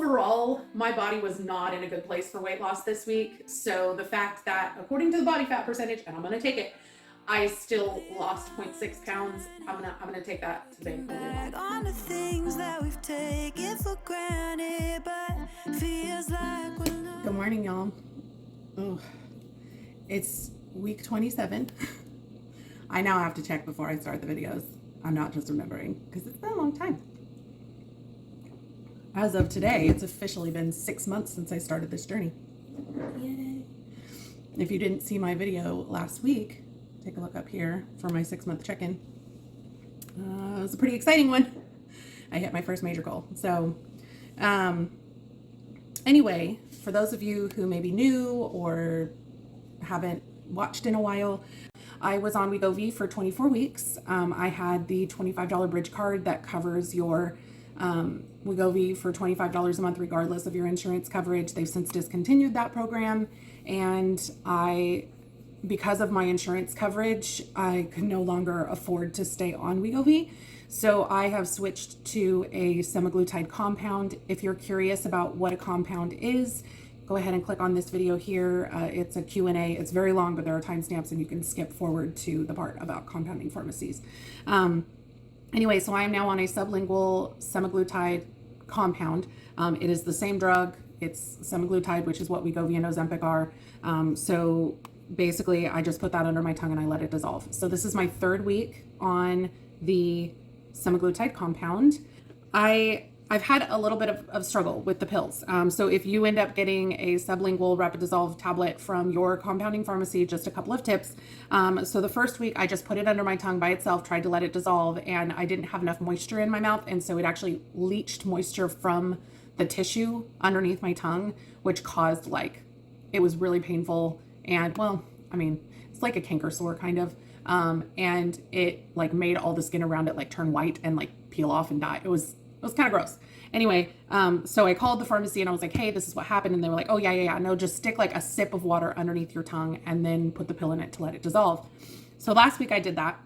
overall, my body was not in a good place for weight loss this week. So the fact that, according to the body fat percentage, and I'm gonna take it, I still lost 0.6 pounds. I'm gonna take that to the bank. On the things that we've taken for granted, but feels like Good morning, y'all. Oh, it's week 27. I now have to check before I start the videos. I'm not just remembering because it's been a long time. As of today, it's officially been 6 months since I started this journey. Yay. If you didn't see my video last week, take a look up here for my 6-month check-in. It was a pretty exciting one. I hit my first major goal. So anyway, for those of you who may be new or haven't watched in a while, I was on Wegovy for 24 weeks. I had the $25 bridge card that covers your Wegovy for $25 a month regardless of your insurance coverage. They've since discontinued that program, and because of my insurance coverage, I could no longer afford to stay on Wegovy. So I have switched to a semaglutide compound. If you're curious about what a compound is, go ahead and click on this video here. It's a Q&A. It's very long, but there are timestamps and you can skip forward to the part about compounding pharmacies. Anyway, so I am now on a sublingual semaglutide compound. It is the same drug. It's semaglutide, which is what Wegovy and Ozempic are. So basically, I just put that under my tongue and I let it dissolve. So this is my 3rd week on the semaglutide compound. I've had a little bit of struggle with the pills. So if you end up getting a sublingual rapid dissolve tablet from your compounding pharmacy, just a couple of tips. So the first week I just put it under my tongue by itself, tried to let it dissolve, and I didn't have enough moisture in my mouth. And so it actually leached moisture from the tissue underneath my tongue, which caused it was really painful. And well, I mean, it's like a canker sore kind of. And it made all the skin around it turn white and peel off and die. It was kind of gross. Anyway, so I called the pharmacy and I was like, hey, this is what happened. And they were like, oh yeah. No, just stick a sip of water underneath your tongue and then put the pill in it to let it dissolve. So last week I did that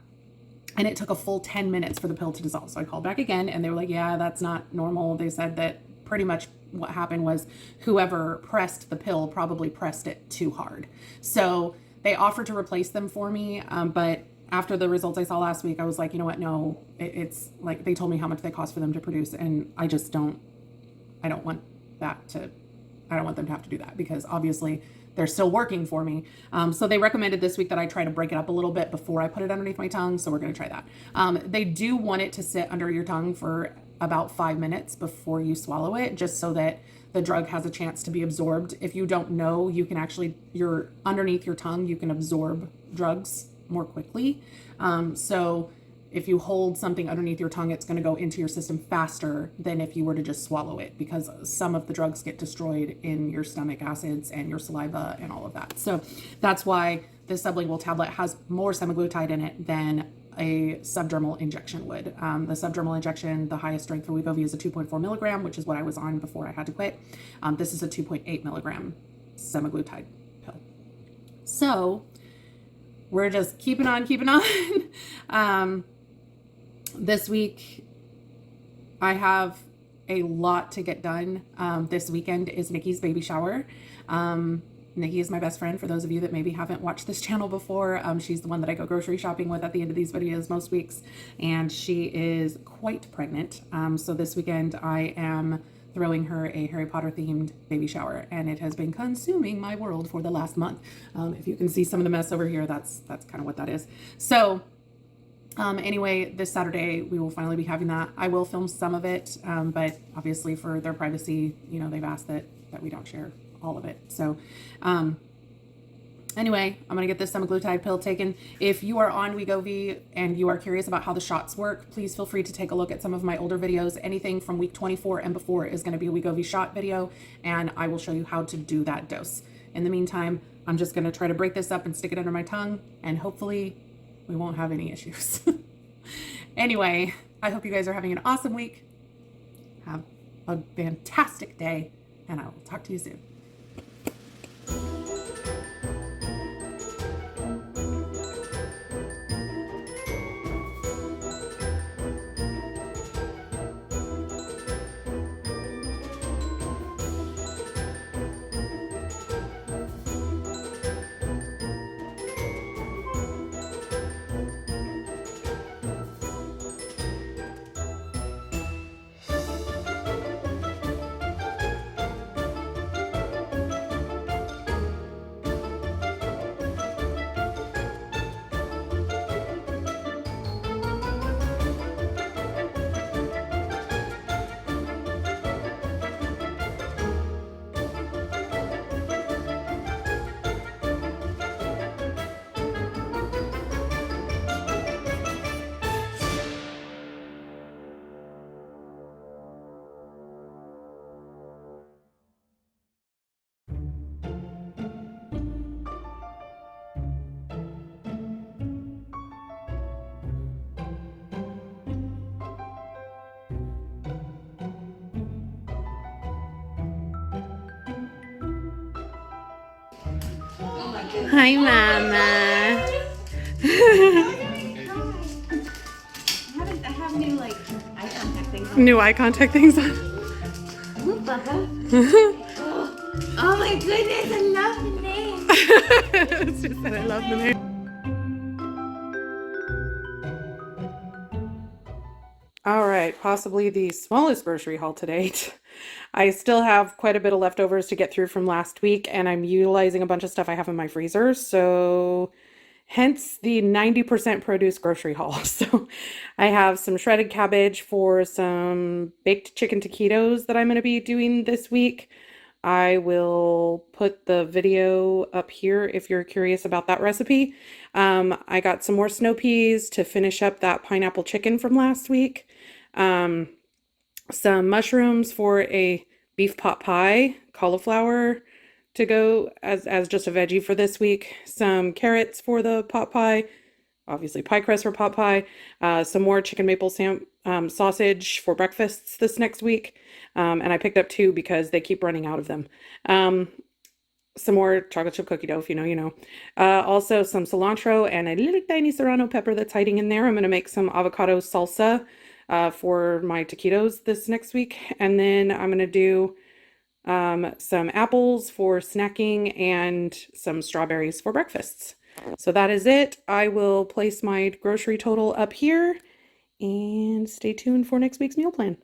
and it took a full 10 minutes for the pill to dissolve. So I called back again and they were like, yeah, that's not normal. They said that pretty much what happened was whoever pressed the pill probably pressed it too hard. So they offered to replace them for me. But after the results I saw last week, I was like, you know what? No, it's they told me how much they cost for them to produce. And I don't want them to have to do that because obviously they're still working for me. So they recommended this week that I try to break it up a little bit before I put it underneath my tongue. So we're going to try that. They do want it to sit under your tongue for about 5 minutes before you swallow it, just so that the drug has a chance to be absorbed. If you don't know, you can actually, underneath your tongue, you can absorb drugs more quickly. So if you hold something underneath your tongue, it's going to go into your system faster than if you were to just swallow it, because some of the drugs get destroyed in your stomach acids and your saliva and all of that. So that's why the sublingual tablet has more semaglutide in it than a subdermal injection would. The subdermal injection, the highest strength for Wegovy is a 2.4 milligram, which is what I was on before I had to quit. This is a 2.8 milligram semaglutide pill. So we're just keeping on. This week, I have a lot to get done. This weekend is Nikki's baby shower. Nikki is my best friend, for those of you that maybe haven't watched this channel before. She's the one that I go grocery shopping with at the end of these videos most weeks, and she is quite pregnant. So this weekend I am throwing her a Harry Potter themed baby shower, and it has been consuming my world for the last month. If you can see some of the mess over here, that's kind of what that is. So anyway, this Saturday we will finally be having that. I will film some of it, but obviously for their privacy, they've asked that we don't share all of it. So anyway, I'm gonna get this semaglutide pill taken. If you are on Wegovy and you are curious about how the shots work, please feel free to take a look at some of my older videos. Anything from week 24 and before is going to be a Wegovy shot video, and I will show you how to do that dose. In the meantime, I'm just going to try to break this up and stick it under my tongue, and hopefully we won't have any issues. Anyway, I hope you guys are having an awesome week. Have a fantastic day, and I will talk to you soon. Hi, Mama. I have new like eye contact things on. New eye contact things on. Ooh, Bubba. Oh my goodness, I love the name. It's just that I love the name. All right, possibly the smallest grocery haul to date. I still have quite a bit of leftovers to get through from last week, and I'm utilizing a bunch of stuff I have in my freezer, so hence the 90% produce grocery haul. So I have some shredded cabbage for some baked chicken taquitos that I'm going to be doing this week. I will put the video up here if you're curious about that recipe. I got some more snow peas to finish up that pineapple chicken from last week. Some mushrooms for a beef pot pie, cauliflower to go as just a veggie for this week, some carrots for the pot pie, obviously pie crust for pot pie, some more chicken maple sausage for breakfasts this next week, and I picked up 2 because they keep running out of them. Some more chocolate chip cookie dough, if you know, you know. Also some cilantro and a little tiny serrano pepper that's hiding in there. I'm going to make some avocado salsa for my taquitos this next week. And then I'm going to do some apples for snacking and some strawberries for breakfasts. So that is it. I will place my grocery total up here and stay tuned for next week's meal plan.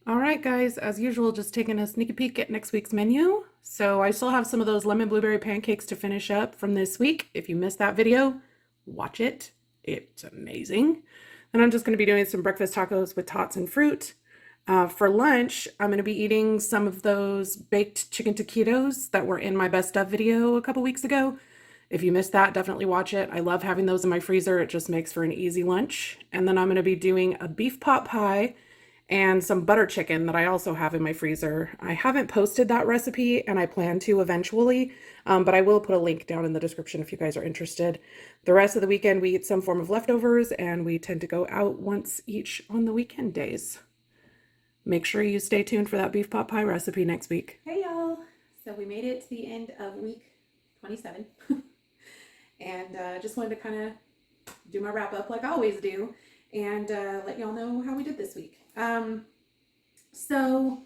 All right, guys, as usual, just taking a sneaky peek at next week's menu. So I still have some of those lemon blueberry pancakes to finish up from this week. If you missed that video, watch it. It's amazing. And I'm just going to be doing some breakfast tacos with tots and fruit. For lunch, I'm going to be eating some of those baked chicken taquitos that were in my best of video a couple weeks ago. If you missed that, definitely watch it. I love having those in my freezer. It just makes for an easy lunch. And then I'm going to be doing a beef pot pie and some butter chicken that I also have in my freezer. I haven't posted that recipe and I plan to eventually, but I will put a link down in the description if you guys are interested. The rest of the weekend, we eat some form of leftovers and we tend to go out once each on the weekend days. Make sure you stay tuned for that beef pot pie recipe next week. Hey y'all. So we made it to the end of week 27. And just wanted to kind of do my wrap up like I always do and let y'all know how we did this week. So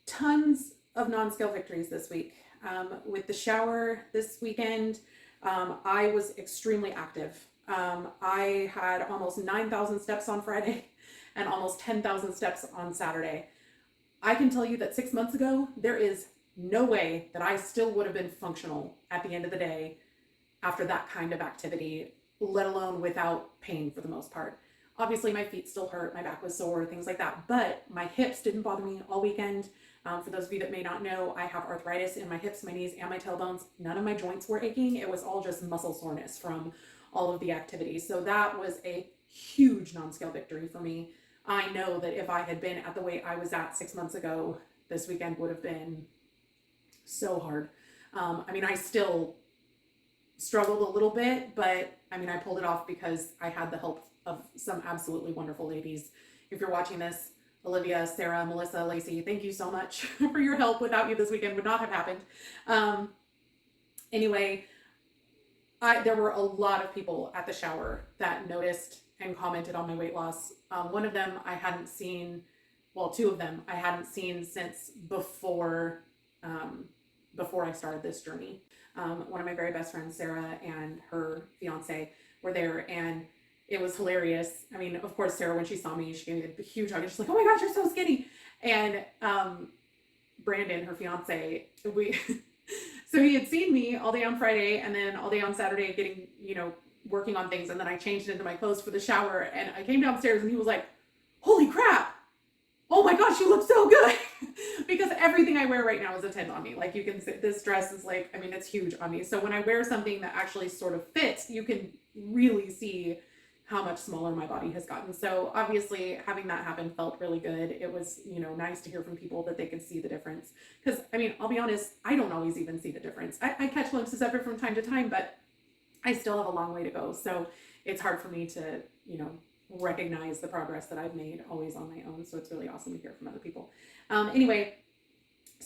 tons of non-scale victories this week. With the shower this weekend, I was extremely active. I had almost 9,000 steps on Friday and almost 10,000 steps on Saturday. I can tell you that 6 months ago, there is no way that I still would have been functional at the end of the day after that kind of activity, let alone without pain for the most part. Obviously, my feet still hurt, my back was sore, things like that, but my hips didn't bother me all weekend. For those of you that may not know, I have arthritis in my hips, my knees, and my tailbones. None of my joints were aching. It was all just muscle soreness from all of the activities. So that was a huge non-scale victory for me. I know that if I had been at the weight I was at 6 months ago, this weekend would have been so hard. I mean, I still struggled a little bit, but I mean, I pulled it off because I had the help of some absolutely wonderful ladies. If you're watching this, Olivia, Sarah, Melissa, Lacey, thank you so much for your help. Without you, this weekend would not have happened. Anyway, there were a lot of people at the shower that noticed and commented on my weight loss. One of them I hadn't seen, well, 2 of them I hadn't seen since before I started this journey. One of my very best friends, Sarah, and her fiance were there, and it was hilarious. I mean, of course, Sarah, when she saw me, she gave me a huge hug, and she's like, "Oh my gosh, you're so skinny." And Brandon, her fiance, so he had seen me all day on Friday and then all day on Saturday getting, working on things. And then I changed into my clothes for the shower, and I came downstairs and he was like, "Holy crap. Oh my gosh, you look so good." Because everything I wear right now is a 10 on me. Like, you can see this dress is like, I mean, it's huge on me. So when I wear something that actually sort of fits, you can really see how much smaller my body has gotten. So obviously having that happen felt really good. It was, nice to hear from people that they could see the difference. Because, I mean, I'll be honest, I don't always even see the difference. I catch glimpses of it from time to time, but I still have a long way to go. So it's hard for me to, recognize the progress that I've made always on my own. So it's really awesome to hear from other people. Anyway,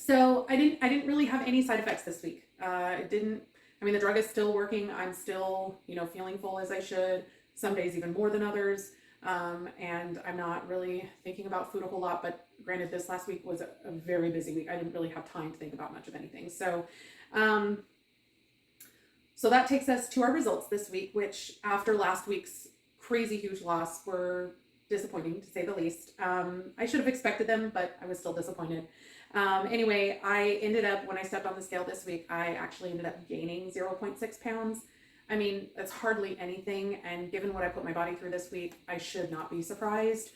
So I didn't really have any side effects this week. The drug is still working. I'm still, feeling full as I should. Some days even more than others. And I'm not really thinking about food a whole lot, but granted, this last week was a very busy week. I didn't really have time to think about much of anything. So that takes us to our results this week, which after last week's crazy huge loss were disappointing to say the least. I should have expected them, but I was still disappointed. Anyway, I ended up, when I stepped on the scale this week, I actually ended up gaining 0.6 pounds. I mean, that's hardly anything. And given what I put my body through this week, I should not be surprised.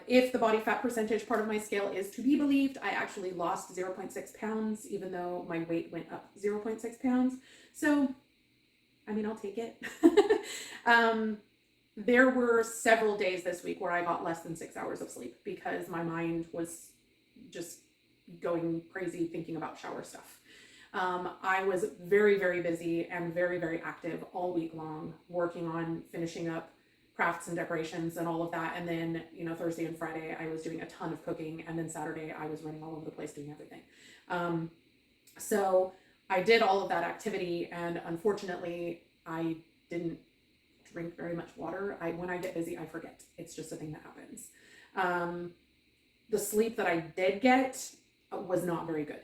If the body fat percentage part of my scale is to be believed, I actually lost 0.6 pounds, even though my weight went up 0.6 pounds. So, I'll take it. There were several days this week where I got less than 6 hours of sleep because my mind was just going crazy thinking about shower stuff. I was very, very busy and very, very active all week long, working on finishing up crafts and decorations and all of that. And then, Thursday and Friday, I was doing a ton of cooking. And then Saturday, I was running all over the place doing everything. So I did all of that activity. And unfortunately, I didn't drink very much water. When I get busy, I forget. It's just a thing that happens. The sleep that I did get was not very good.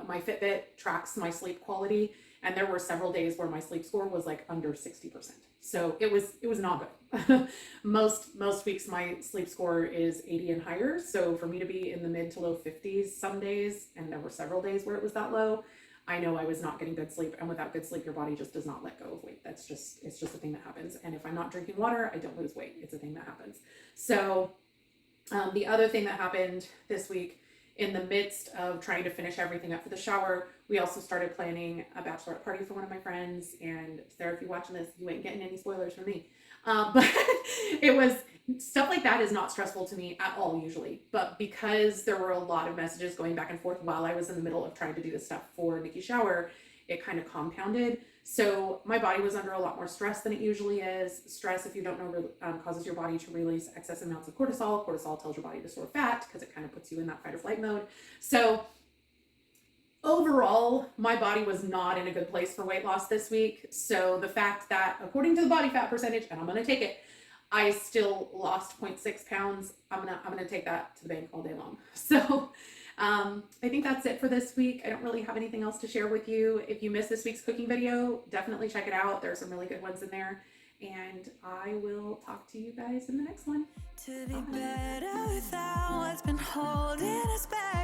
My Fitbit tracks my sleep quality, and there were several days where my sleep score was like under 60%. So it was not good. Most weeks my sleep score is 80 and higher. So for me to be in the mid to low 50s some days, and there were several days where it was that low, I know I was not getting good sleep. And without good sleep, your body just does not let go of weight. It's just a thing that happens. And if I'm not drinking water, I don't lose weight. It's a thing that happens. So the other thing that happened this week, in the midst of trying to finish everything up for the shower, we also started planning a bachelorette party for one of my friends. And Sarah, if you're watching this, you ain't getting any spoilers from me. But it was, stuff like that is not stressful to me at all usually. But because there were a lot of messages going back and forth while I was in the middle of trying to do this stuff for Nikki's shower, it kind of compounded. So my body was under a lot more stress than it usually is. Stress, if you don't know, causes your body to release excess amounts of cortisol. Cortisol tells your body to store fat because it kind of puts you in that fight or flight mode. So overall, my body was not in a good place for weight loss this week. So the fact that, according to the body fat percentage, and I'm going to take it, I still lost 0.6 pounds. I'm gonna take that to the bank all day long. So I think that's it for this week. I don't really have anything else to share with you. If you missed this week's cooking video, definitely check it out. There are some really good ones in there. And I will talk to you guys in the next one. To be better without what's been holding us back.